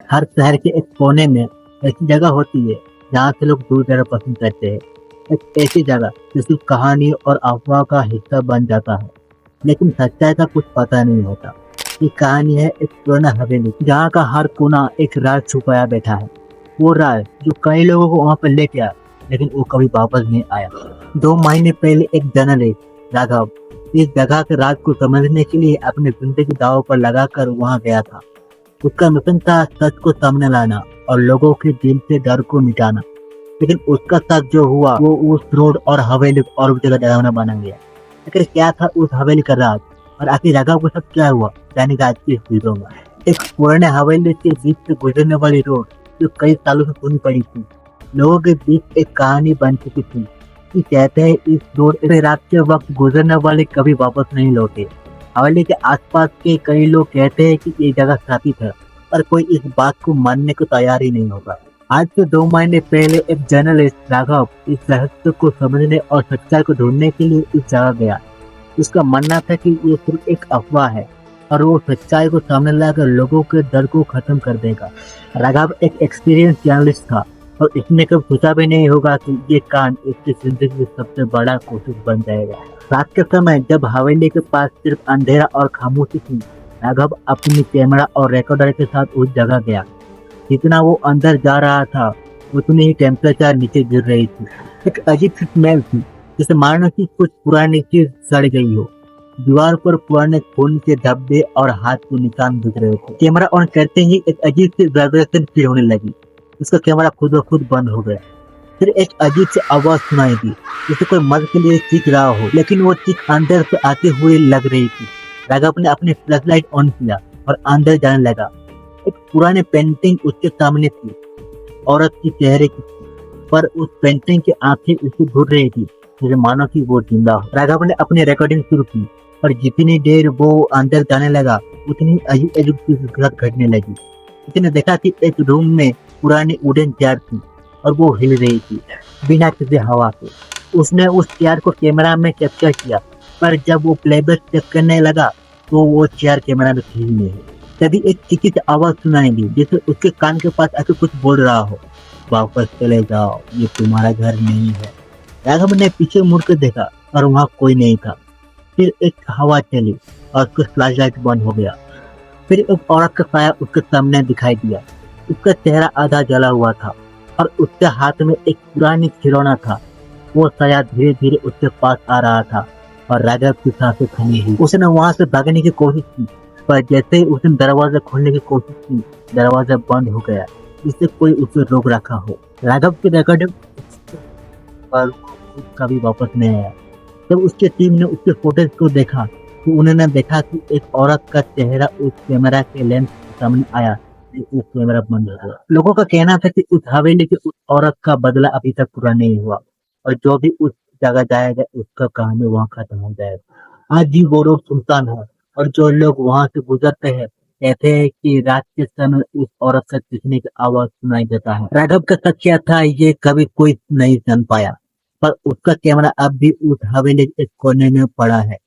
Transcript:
हर शहर के एक कोने में ऐसी जगह होती है जहाँ से लोग दूर जाना पसंद करते हैं। एक ऐसी जगह जो सिर्फ कहानी और अफवाह का हिस्सा बन जाता है, लेकिन सच्चाई का कुछ पता नहीं होता। ये कहानी है एक पुराना हवेली जहाँ का हर कोना एक राज छुपाया बैठा है। वो राज जो कई लोगों को वहाँ पर लेके आया, लेकिन वो कभी वापस नहीं आया। 2 महीने पहले एक जर्नलिस्ट राघव इस जगह के राज को समझने के लिए अपनी जिंदगी दांव पर लगाकर वहाँ गया था। उसका मिशन था सच को सामने लाना और लोगों के दिल से डर को मिटाना। लेकिन उसका साथ जो हुआ वो उस रोड और हवेली को और भी ज्यादा डरावना बना गया। लेकिन क्या था उस हवेली का राज और आखिर राघव को सब क्या हुआ, जानेगा आज की इस वीडियो में। एक पुराने हवेली के बीच से गुजरने वाली रोड जो कई सालों से सुनी पड़ी थी, लोगों के बीच एक कहानी बन चुकी थी कि कहते हैं इस रोड से रात के वक्त गुजरने वाले कभी वापस नहीं लौटे। हवेली के आसपास के कई लोग कहते हैं कि ये जगह श्रापित है, पर कोई इस बात को मानने को तैयार ही नहीं होगा। आज से 2 महीने पहले एक जर्नलिस्ट राघव इस रहस्य को समझने और सच्चाई को ढूंढने के लिए इस जगह गया। उसका मानना था कि ये सिर्फ एक अफवाह है और वो सच्चाई को सामने लाकर लोगों के डर को खत्म कर देगा। राघव एक एक्सपीरियंस जर्नलिस्ट था और इसने कभी सोचा भी नहीं होगा कि ये कांड इसकी जिंदगी की सबसे बड़ा कोशिश बन जाएगा। रात के समय जब हवेली के पास सिर्फ अंधेरा और खामोशी थी, राघव अपनी कैमरा और रिकॉर्डर के साथ उस जगह गया। जितना वो अंदर जा रहा था उतनी ही टेम्परेचर नीचे गिर रही थी। एक अजीब सी स्मेल थी, जैसे मानो कि कुछ पुरानी चीज सड़ गई हो। दीवार पर पुराने खून के धब्बे और हाथ के निशान दिख रहे थे। कैमरा ऑन करते ही एक अजीब सी वाइब्रेशन फील होने लगी। उसका कैमरा खुद ब खुद बंद हो गया। फिर एक अजीब सी आवाज सुनाई दी, जैसे कोई मर्द के लिए चीख रहा हो, लेकिन वो चीख अंदर से आते हुए लग रही थी। राघव ने अपनी फ्लैशलाइट ऑन किया और अंदर जाने लगा। एक पुरानी पेंटिंग उसके सामने थी, औरत की चेहरे की, पर उस पेंटिंग की आंखें उसे घूर रही थी, जैसे मानो कि वो जिंदा हो। राघव ने अपनी रिकॉर्डिंग शुरू की और जितनी देर वो अंदर जाने लगा उतनी अजीब अजीब चीजें घटने लगी। उसने देखा कि एक रूम में पुरानी वुडन चेयर थी और वो हिल रही थी बिना किसी हवा के। उसने उस चेयर को कैमरा में कैप्चर किया, पर जब वो प्लेबैक चेक करने लगा तो वो चेयर कैमरा में थी ही नहीं। तभी एक चीखी सी आवाज सुनाई दी, जैसे उसके कान के पास आके कुछ बोल रहा हो, वापस चले जाओ, ये तुम्हारा घर नहीं है। राघव ने पीछे मुड़ कर देखा और वहाँ कोई नहीं था। फिर एक हवा चली और उसका फ्लैशलाइट बंद हो गया। फिर एक औरत का साया उसके सामने दिखाई दिया। उसका चेहरा आधा जला हुआ था और उसके हाथ में एक पुरानी खिलौना था। वो साया धीरे धीरे उसके पास आ रहा था और राघव की सांसें थमी हुई। उसने वहां से भागने की कोशिश की, पर जैसे ही उसने दरवाजा खोलने की कोशिश की, दरवाजा बंद हो गया, जिससे कोई उसे रोक रखा हो। राघव की रिकॉर्डिंग पर कभी वापस नहीं आया। जब उसकी टीम ने उसके फुटेज को देखा तो उन्होंने देखा कि एक औरत का चेहरा उस कैमरा के लेंस के सामने आया। उस कैमरा बंद हो गया। लोगों का कहना था कि उस हवेली की उस औरत का बदला अभी तक पूरा नहीं हुआ और जो भी उस जगह जाएगा उसका कहानी वहाँ खत्म हो जाएगा। आज भी वो रोड सुनसान है और जो लोग वहां से गुजरते हैं कहते हैं कि रात के समय उस औरत का चीखने की आवाज सुनाई देता है। राघव का सच क्या था ये कभी कोई नहीं जान पाया, पर उसका कैमरा अब भी उस हवेली के एक कोने में पड़ा है।